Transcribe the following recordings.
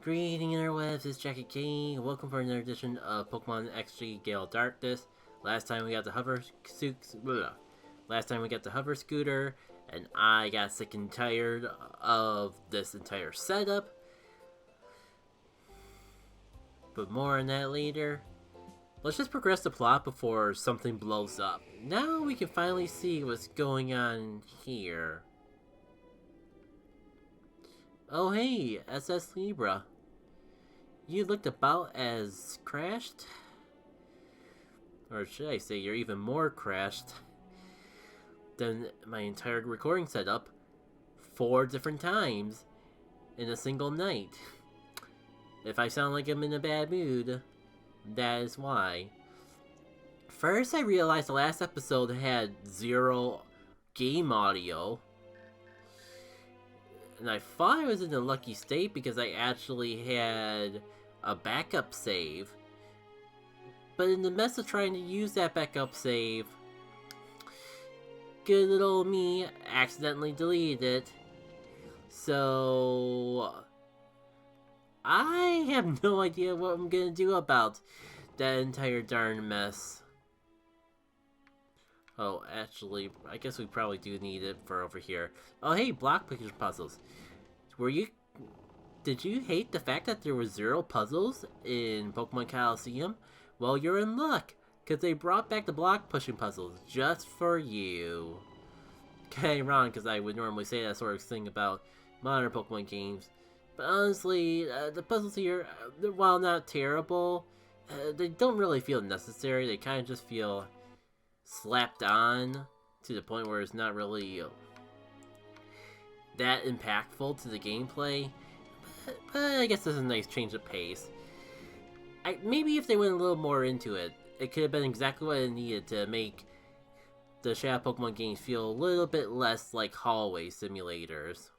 Greeting interwebs, it's Jackie King. Welcome for another edition of Pokémon XG Gale of Darkness. Last time we got the hover scooter, and I got sick and tired of this entire setup. But more on that later. Let's just progress the plot before something blows up. Now we can finally see what's going on here. Oh hey, SS Libra. You looked about as crashed? Or should I say you're even more crashed than my entire recording setup 4 different times in a single night. If I sound like I'm in a bad mood, that is why. First, I realized the last episode had 0 game audio. And I thought I was in a lucky state because I actually had a backup save. But in the mess of trying to use that backup save, good little me accidentally deleted it. So I have no idea what I'm gonna do about that entire darn mess. Oh, actually, I guess we probably do need it for over here. Oh, hey, block picture puzzles. Did you hate the fact that there were 0 puzzles in Pokemon Coliseum? Well, you're in luck, because they brought back the block pushing puzzles just for you. Okay, wrong, because I would normally say that sort of thing about modern Pokemon games. But honestly, the puzzles here, while not terrible, they don't really feel necessary. They kind of just feel slapped on to the point where it's not really that impactful to the gameplay. But I guess this is a nice change of pace. Maybe if they went a little more into it, it could have been exactly what it needed to make the Shadow Pokemon games feel a little bit less like hallway simulators.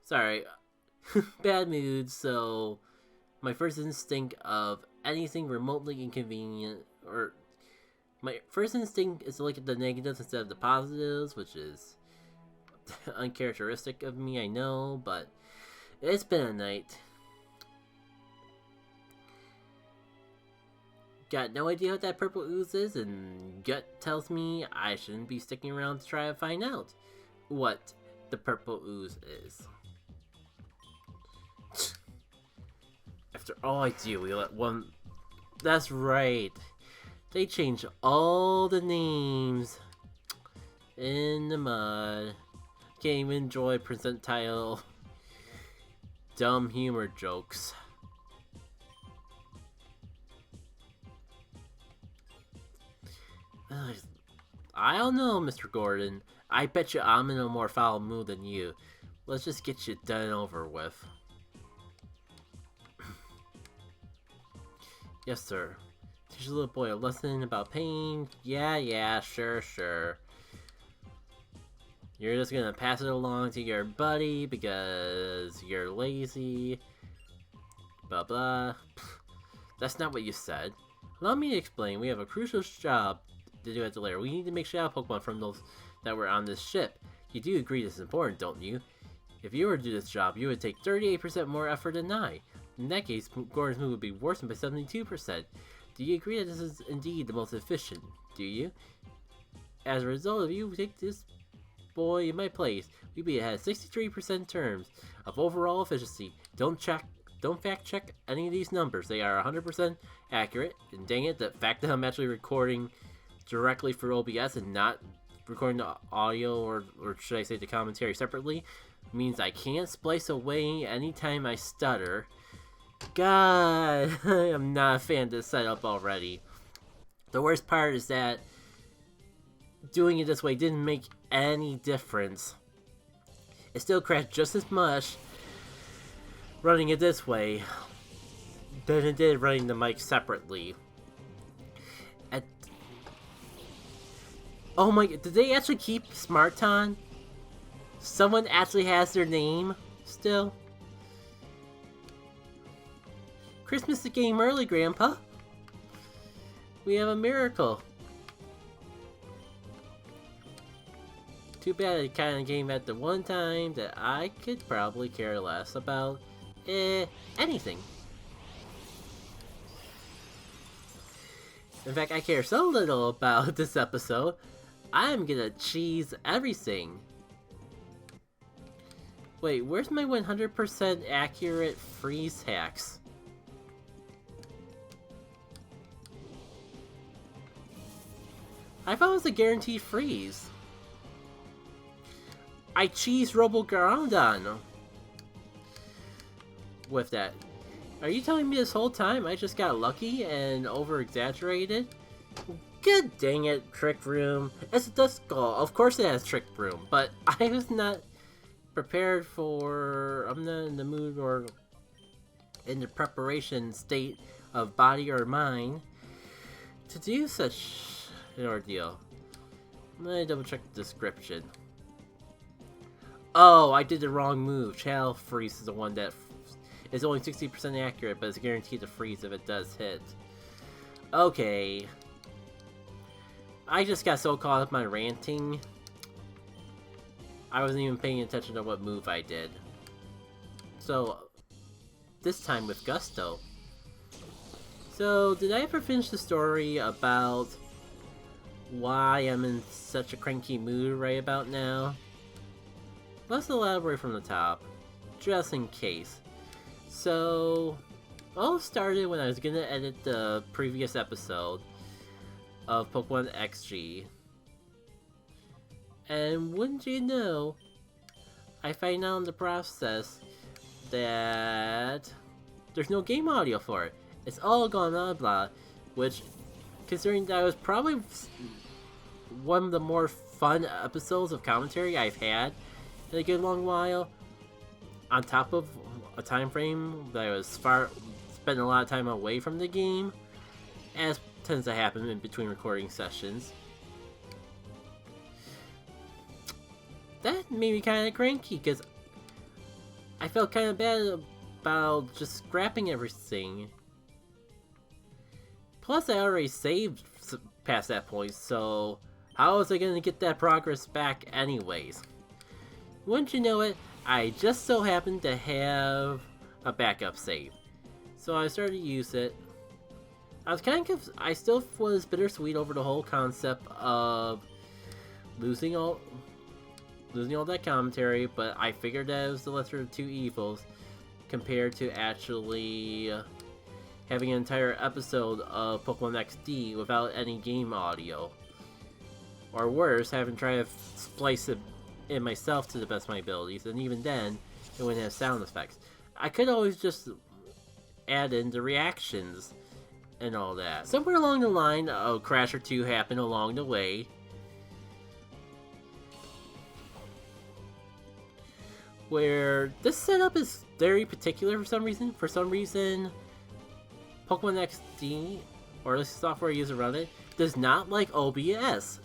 Sorry, bad mood, so my first instinct of anything remotely inconvenient, or my first instinct is to look at the negatives instead of the positives, which is uncharacteristic of me, I know, but it's been a night. Got no idea what that purple ooze is, and gut tells me I shouldn't be sticking around to try to find out what the purple ooze is. After all I do, we let one... That's right. They changed all the names in the mud. Can't even enjoy percentile dumb humor jokes. I don't know, Mr. Gordon. I bet you I'm in a more foul mood than you. Let's just get you done over with. Yes, sir. Teach a little boy a lesson about pain. Yeah, sure. You're just gonna pass it along to your buddy because you're lazy. Blah blah. That's not what you said. Allow me to explain. We have a crucial job to do at the lair. We need to make Shadow Pokemon from those that were on this ship. You do agree this is important, don't you? If you were to do this job, you would take 38% more effort than I. In that case, Gordon's move would be worsened by 72%. Do you agree that this is indeed the most efficient? Do you? As a result, if you take this boy in my place, we'd be at 63% terms of overall efficiency. Don't fact check any of these numbers. They are 100% accurate. And dang it, the fact that I'm actually recording directly for OBS and not recording the audio or should I say the commentary separately means I can't splice away anytime I stutter. God, I am not a fan of this setup already. The worst part is that doing it this way didn't make any difference. It still crashed just as much running it this way than it did running the mic separately. Oh my god, did they actually keep Smarton? Someone actually has their name still? Christmas the game early, Grandpa. We have a miracle. Too bad it kind of came at the one time that I could probably care less about anything. In fact, I care so little about this episode, I'm gonna cheese everything. Wait, where's my 100% accurate freeze hacks? I thought it was a guaranteed freeze. I cheese Robogroudon with that. Are you telling me this whole time I just got lucky and over-exaggerated? Good dang it, Trick Room. It's a Duskull. Of course it has Trick Room, but I was not prepared for... I'm not in the mood or in the preparation state of body or mind to do such an ordeal. Let me double check the description. Oh, I did the wrong move. Channel Freeze is the one that is only 60% accurate, but it's guaranteed to freeze if it does hit. Okay. I just got so caught up in my ranting, I wasn't even paying attention to what move I did. So, this time with Gusto. So, did I ever finish the story about why I'm in such a cranky mood right about now? Let's elaborate from the top, just in case. So, all started when I was gonna edit the previous episode of Pokémon XG. And wouldn't you know, I find out in the process that there's no game audio for it. It's all gone blah blah, which, considering that was probably one of the more fun episodes of commentary I've had in a good long while, on top of a time frame that I was spending a lot of time away from the game, as tends to happen in between recording sessions. That made me kind of cranky, because I felt kind of bad about just scrapping everything. Plus, I already saved past that point, so how was I going to get that progress back anyways? Wouldn't you know it, I just so happened to have a backup save. So I started to use it. I still was bittersweet over the whole concept of losing all that commentary, but I figured that it was the lesser of two evils compared to actually having an entire episode of Pokémon XD without any game audio. Or worse, having tried to splice it in myself to the best of my abilities, and even then, it wouldn't have sound effects. I could always just add in the reactions and all that. Somewhere along the line, a crash or two happened along the way, where this setup is very particular for some reason. For some reason, Pokémon XD, or the software I use around it, does not like OBS,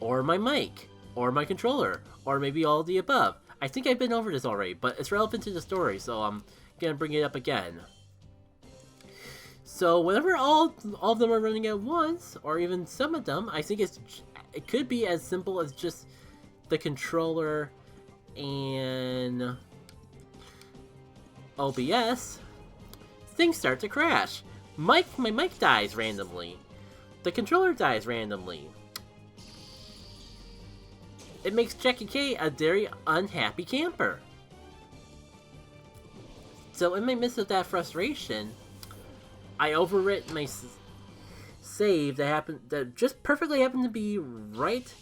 or my mic, or my controller, or maybe all of the above. I think I've been over this already, but it's relevant to the story, so I'm gonna bring it up again. So whenever all of them are running at once, or even some of them, I think it could be as simple as just the controller and OBS. Things start to crash. My mic dies randomly. The controller dies randomly. It makes Jackie K a very unhappy camper. So in my midst of that frustration, I overwrit my save that just perfectly happened to be right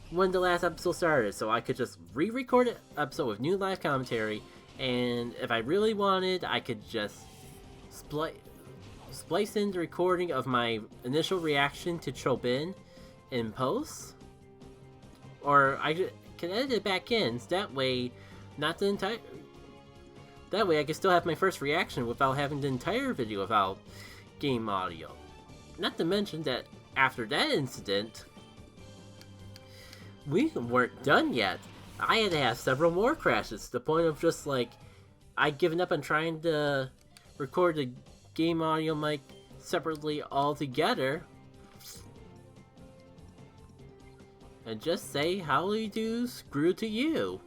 when the last episode started, so I could just re-record an episode with new live commentary, and if I really wanted, I could just splice in the recording of my initial reaction to Chobin in post, or I can edit it back in, so that way, that way I can still have my first reaction without having the entire video without game audio. Not to mention that after that incident, we weren't done yet. I had to have several more crashes, to the point of just like, I'd given up on trying to record the game audio mic separately altogether. And just say, how do you do, screw to you.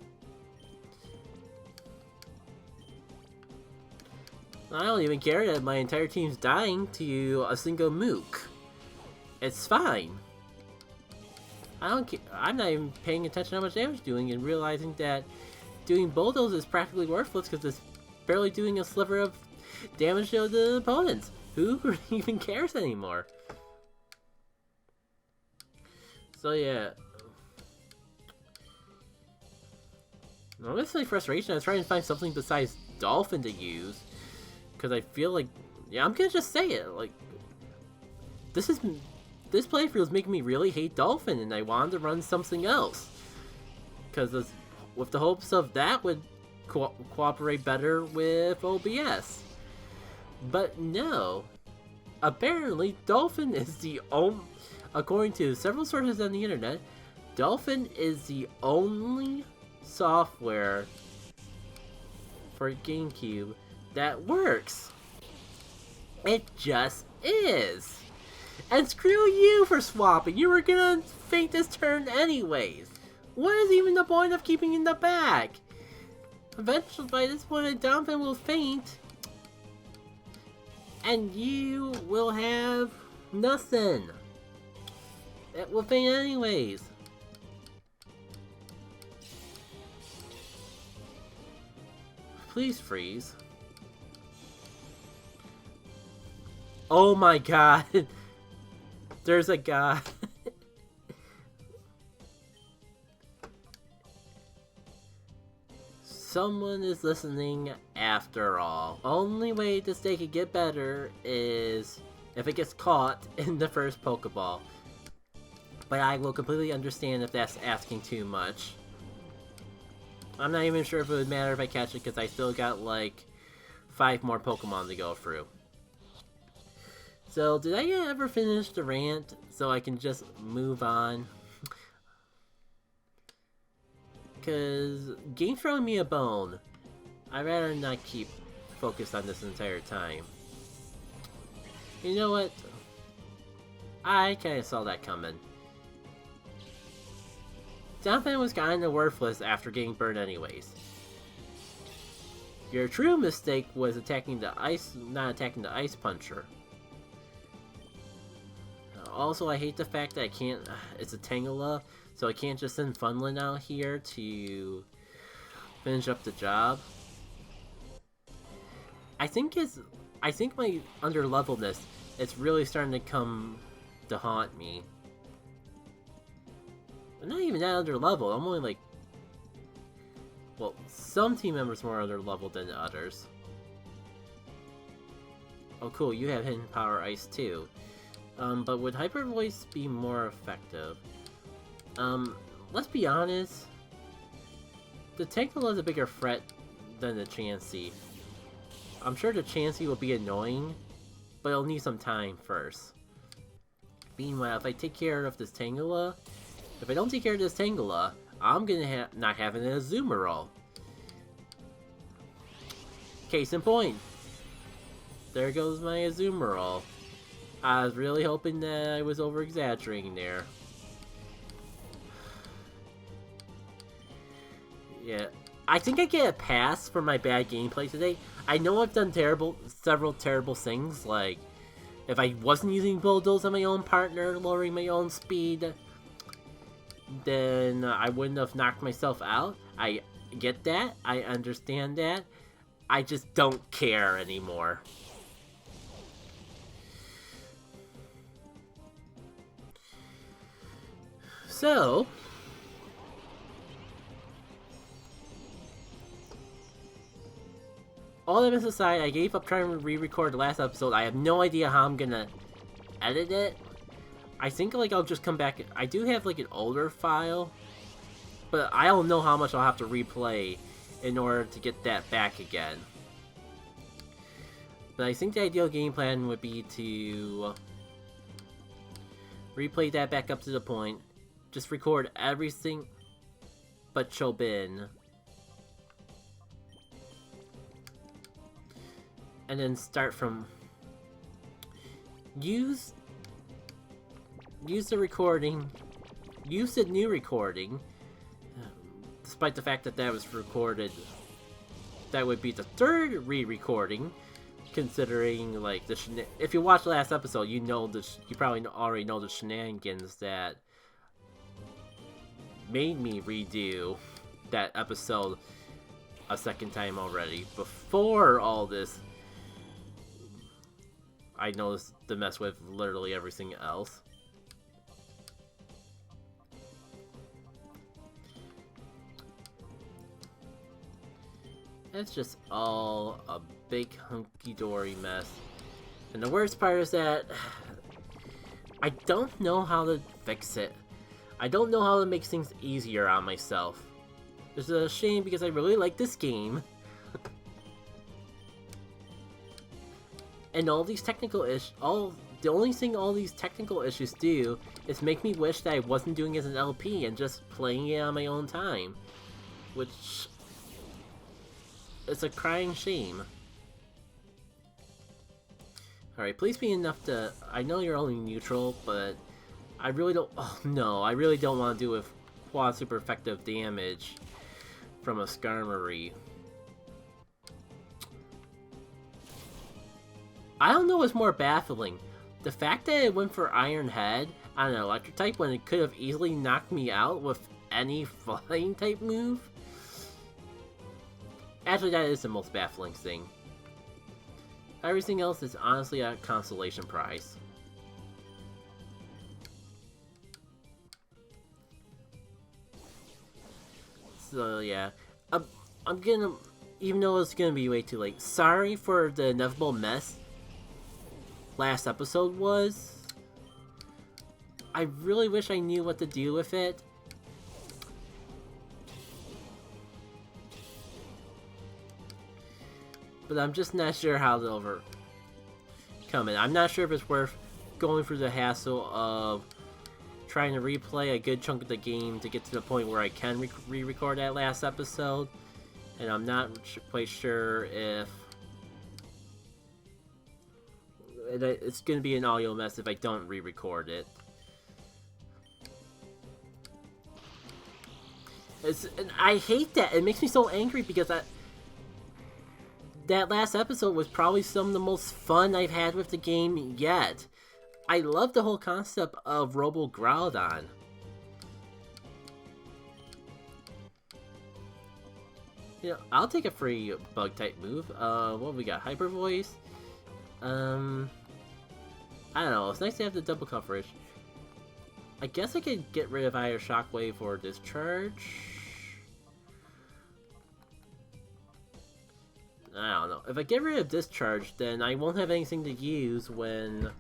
I don't even care that my entire team's dying to a single mook. It's fine. I don't care. I'm not even paying attention to how much damage doing and realizing that doing Bulldoze is practically worthless because it's barely doing a sliver of damage to the opponents. Who even cares anymore? So yeah. Honestly, frustration. I was trying to find something besides Dolphin to use. Because I feel like... Yeah, I'm gonna just say it. Like... This playthrough is making me really hate Dolphin, and I wanted to run something else. Because with the hopes of that would cooperate better with OBS. But no. Apparently, Dolphin is the only... According to several sources on the internet, Dolphin is the only software for Gamecube that works. It just is. And screw you for swapping. You were gonna fake this turn anyways. What is even the point of keeping in the back? Eventually, by this point, Dolphin will faint. And you will have nothing. It will faint anyways. Please freeze. Oh my god. There's a guy. Someone is listening after all. Only way this day could get better is if it gets caught in the first Pokeball. But I will completely understand if that's asking too much. I'm not even sure if it would matter if I catch it because I still got like 5 more Pokemon to go through. So, did I ever finish the rant so I can just move on? Because game's throwing me a bone. I'd rather not keep focused on this entire time. You know what? I kinda saw that coming. Dolphin was kinda worthless after getting burned anyways. Your true mistake was attacking the ice, not attacking the Ice Puncher. Also, I hate the fact that I can't, it's a Tangela, so I can't just send Funlin out here to finish up the job. I think my underleveledness, it's really starting to come to haunt me. I'm not even that underleveled, I'm only like... Well, some team members more underleveled than others. Oh cool, you have Hidden Power Ice too. But would Hyper Voice be more effective? Let's be honest. The Tangela is a bigger threat than the Chansey. I'm sure the Chansey will be annoying, but it'll need some time first. Meanwhile, if I take care of this Tangela, if I don't take care of this Tangela, I'm gonna not have an Azumarill. Case in point. There goes my Azumarill. I was really hoping that I was over-exaggerating there. Yeah, I think I get a pass for my bad gameplay today. I know I've done several terrible things, like if I wasn't using Bulldoze on my own partner, lowering my own speed, then I wouldn't have knocked myself out. I get that, I understand that. I just don't care anymore. So, all of this aside, I gave up trying to re-record the last episode. I have no idea how I'm gonna edit it. I think like I'll just come back. I do have like an older file, but I don't know how much I'll have to replay in order to get that back again. But I think the ideal game plan would be to replay that back up to the point. Just record everything but Chobin. And then start from... Use the recording. Use the new recording. Despite the fact that that was recorded. That would be the third re-recording. Considering, like, if you watched the last episode, you know you probably already know the shenanigans that made me redo that episode a second time already. Before all this, I noticed the mess with literally everything else. It's just all a big hunky-dory mess. And the worst part is that I don't know how to fix it. I don't know how to make things easier on myself. It's a shame because I really like this game. And all these technical issues, the only thing all these technical issues do is make me wish that I wasn't doing it as an LP and just playing it on my own time. Which, it's a crying shame. Alright, please be enough to, I know you're only neutral, but I really don't, oh no, I really don't want to do with quad super effective damage from a Skarmory. I don't know what's more baffling. The fact that it went for Iron Head on an electric type when it could have easily knocked me out with any flying type move. Actually, that is the most baffling thing. Everything else is honestly a consolation prize. So yeah, I'm gonna, even though it's gonna be way too late, sorry for the inevitable mess last episode was. I really wish I knew what to do with it. But I'm just not sure how to overcome it. I'm not sure if it's worth going through the hassle of trying to replay a good chunk of the game to get to the point where I can re-record that last episode. And I'm not quite sure if it's going to be an audio mess if I don't re-record it. And I hate that. It makes me so angry because that last episode was probably some of the most fun I've had with the game yet. I love the whole concept of Robo Groudon. You know, I'll take a free bug type move. What we got? Hyper Voice. I don't know. It's nice to have the double coverage. I guess I could get rid of either Shockwave or Discharge. I don't know. If I get rid of Discharge, then I won't have anything to use when...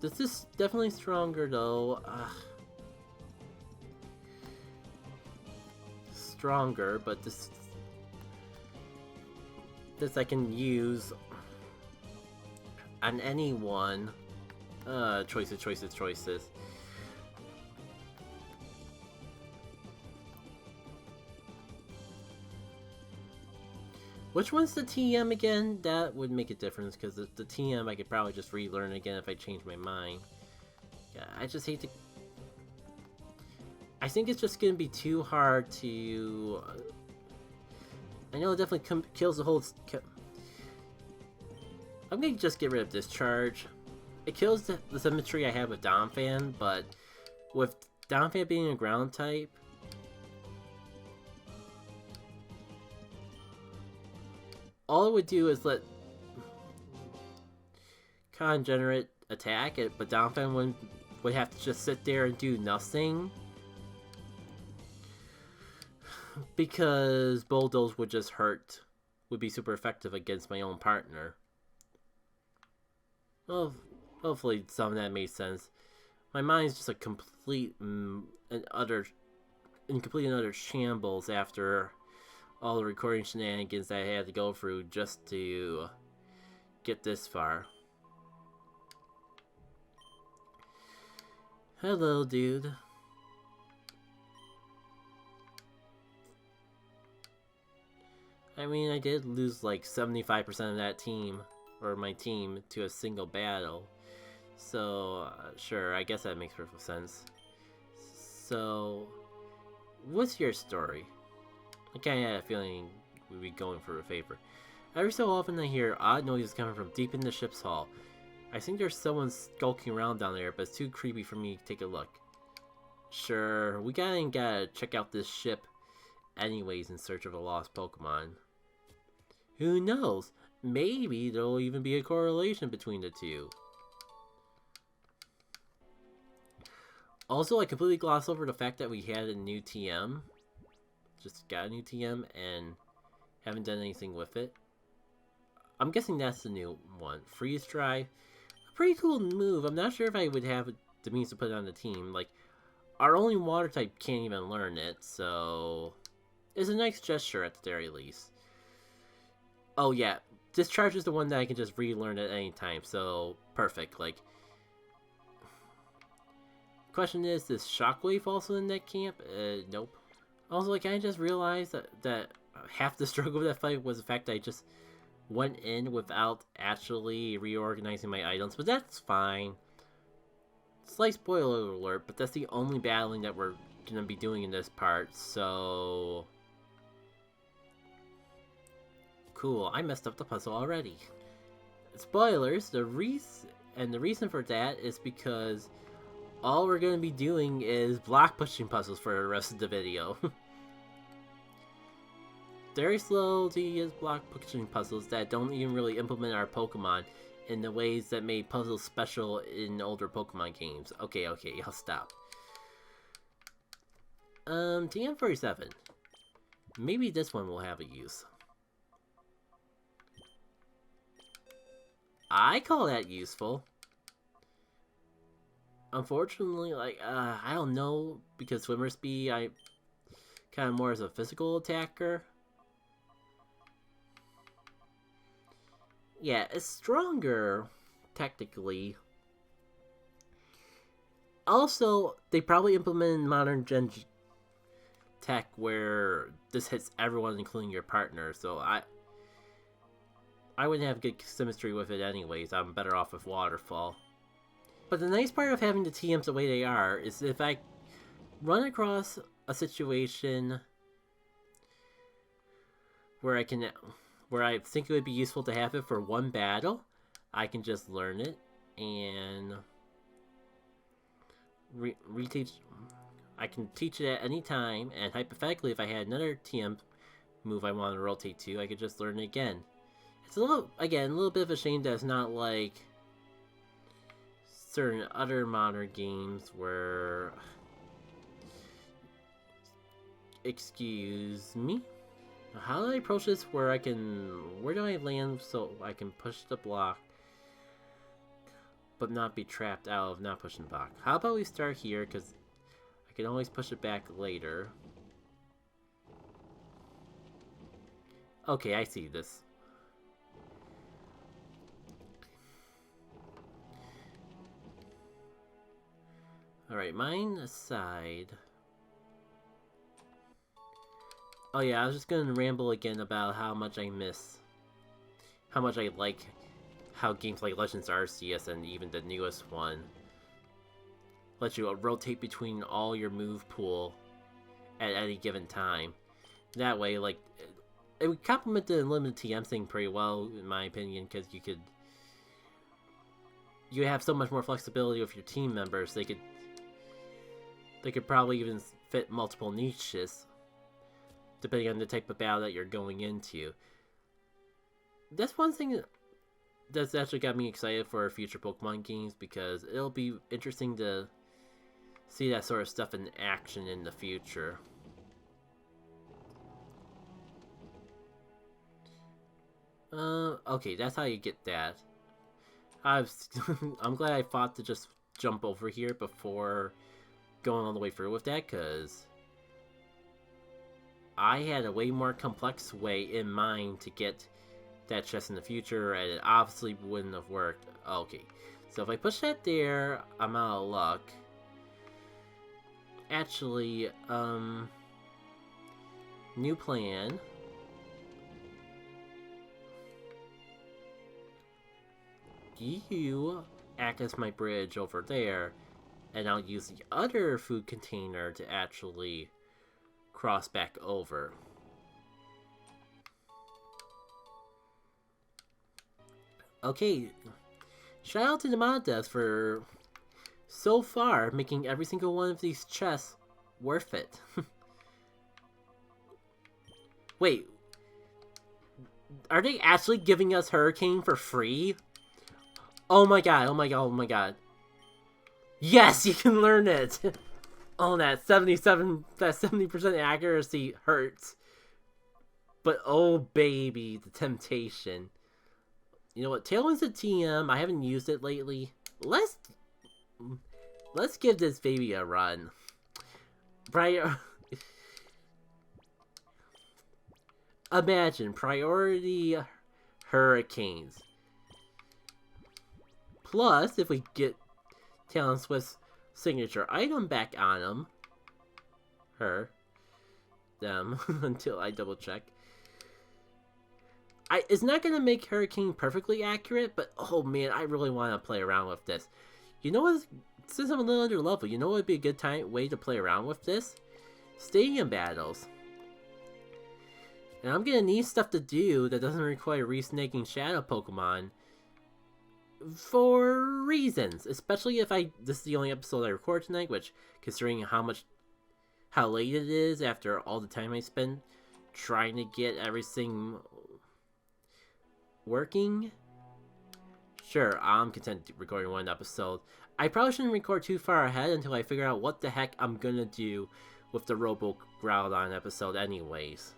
This is definitely stronger, though. Stronger, but this I can use on anyone. Choices. Which one's the TM again? That would make a difference, because the TM I could probably just relearn again if I change my mind. Yeah, I just hate to... I think it's just going to be too hard to... I know it definitely kills the whole... I'm going to just get rid of Discharge. It kills the symmetry I have with Donphan, but with Donphan being a ground type, all it would do is let Congenerate attack it, but Donphan would have to just sit there and do nothing. Because Bulldoze would just hurt, would be super effective against my own partner. Well, hopefully some of that made sense. My mind's just a complete and utter shambles after all the recording shenanigans that I had to go through just to get this far. Hello, dude. I mean, I did lose like 75% of that team, or my team, to a single battle. So, sure, I guess that makes perfect sense. So, what's your story? I kinda had a feeling we'd be going for a favor. Every so often I hear odd noises coming from deep in the ship's hull. I think there's someone skulking around down there, but it's too creepy for me to take a look. Sure, we gotta check out this ship anyways in search of a lost Pokemon. Who knows? Maybe there'll even be a correlation between the two. Also, I completely glossed over the fact that we had a new TM. Just got a new TM and haven't done anything with it. I'm guessing that's the new one. Freeze Dry. A pretty cool move. I'm not sure if I would have the means to put it on the team. Like, our only water type can't even learn it, so it's a nice gesture at the very least. Oh yeah, Discharge is the one that I can just relearn at any time, so perfect. Like, question is Shockwave also in that camp? Nope. Also, like, I just realized that half the struggle of that fight was the fact that I just went in without actually reorganizing my items, but that's fine. Slight spoiler alert, but that's the only battling that we're gonna be doing in this part, so cool. I messed up the puzzle already. Spoilers, the reason for that is because all we're gonna be doing is block pushing puzzles for the rest of the video. Very slow, tedious block pushing puzzles that don't even really implement our Pokemon in the ways that made puzzles special in older Pokemon games. Okay, I'll stop. TM47. Maybe this one will have a use. I call that useful. Unfortunately, like, I don't know, because Swimmer Speed, I kind of more as a physical attacker. Yeah, it's stronger, technically. Also, they probably implemented modern gen tech where this hits everyone, including your partner, so I wouldn't have good symmetry with it anyways. I'm better off with Waterfall. But the nice part of having the TMs the way they are is if I run across a situation where I think it would be useful to have it for one battle, I can just learn it and reteach. I can teach it at any time, and hypothetically, if I had another TM move I want to rotate to, I could just learn it again. It's a little bit of a shame that it's not like certain other modern games where... Excuse me? How do I approach this where do I land so I can push the block but not be trapped out of not pushing the block? How about we start here, because I can always push it back later. Okay, I see this. Alright, mine aside... Oh yeah, I was just gonna ramble again about how much I like how games like Legends Arceus and even the newest one let you rotate between all your move pool at any given time. That way, like, it would complement the limited TM thing pretty well, in my opinion, because you have so much more flexibility with your team members. They could probably even fit multiple niches, depending on the type of battle that you're going into. That's one thing that's actually got me excited for future Pokemon games, because it'll be interesting to see that sort of stuff in action in the future. Okay, that's how you get that. I'm glad I thought to just jump over here before going all the way through with that, because I had a way more complex way in mind to get that chest in the future, and it obviously wouldn't have worked. Okay, so if I push that there, I'm out of luck. Actually, new plan. You act as my bridge over there, and I'll use the other food container to actually cross back over. Okay, shout out to the mod devs for so far making every single one of these chests worth it. Wait, are they actually giving us Hurricane for free? Oh my god, oh my god, oh my god. Yes, you can learn it! Oh, that 70% accuracy hurts. But oh baby, the temptation. You know what, Tailwind's a TM, I haven't used it lately. Let's give this baby a run. Imagine, priority Hurricanes. Plus, if we get Talon Swift's signature item back on him, them, until I double check. It's not going to make Hurricane perfectly accurate, but oh man, I really want to play around with this. You know what, since I'm a little under level, you know what would be a good way to play around with this? Stadium battles. And I'm going to need stuff to do that doesn't require re-snaking Shadow Pokemon for reasons. Especially if this is the only episode I record tonight, which, considering how late it is after all the time I spent trying to get everything working. Sure, I'm content recording one episode. I probably shouldn't record too far ahead until I figure out what the heck I'm gonna do with the Robo Groudon episode anyways.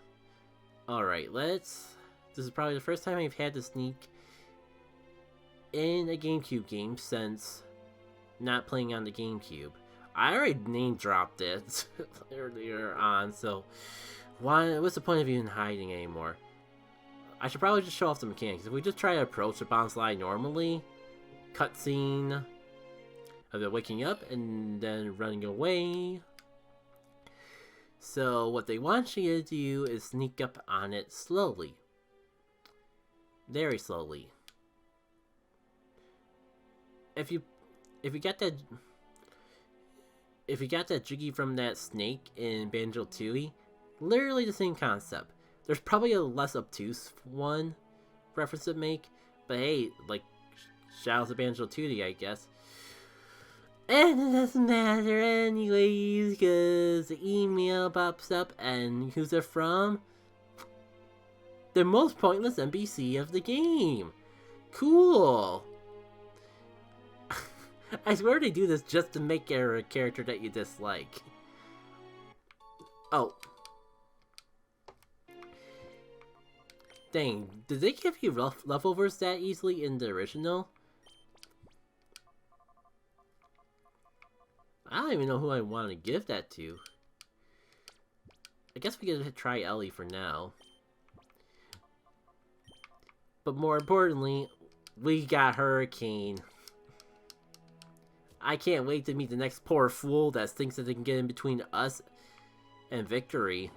Alright, this is probably the first time I've had to sneak in a Gamecube game since not playing on the Gamecube. I already name dropped it earlier on, so what's the point of even hiding anymore? I should probably just show off the mechanics. If we just try to approach the Bound Slide normally, cutscene of it waking up and then running away. So what they want you to do is sneak up on it slowly. Very slowly. If you got that Jiggy from that snake in Banjo-Tooie, literally the same concept. There's probably a less obtuse one reference to make, but hey, like, shout out to Banjo-Tooie, I guess. And it doesn't matter anyways, because the email pops up, and who's it from? The most pointless NPC of the game. Cool. I swear they do this just to make a character that you dislike. Oh. Dang, did they give you leftovers that easily in the original? I don't even know who I want to give that to. I guess we could try Ellie for now. But more importantly, we got Hurricane. I can't wait to meet the next poor fool that thinks that they can get in between us and victory.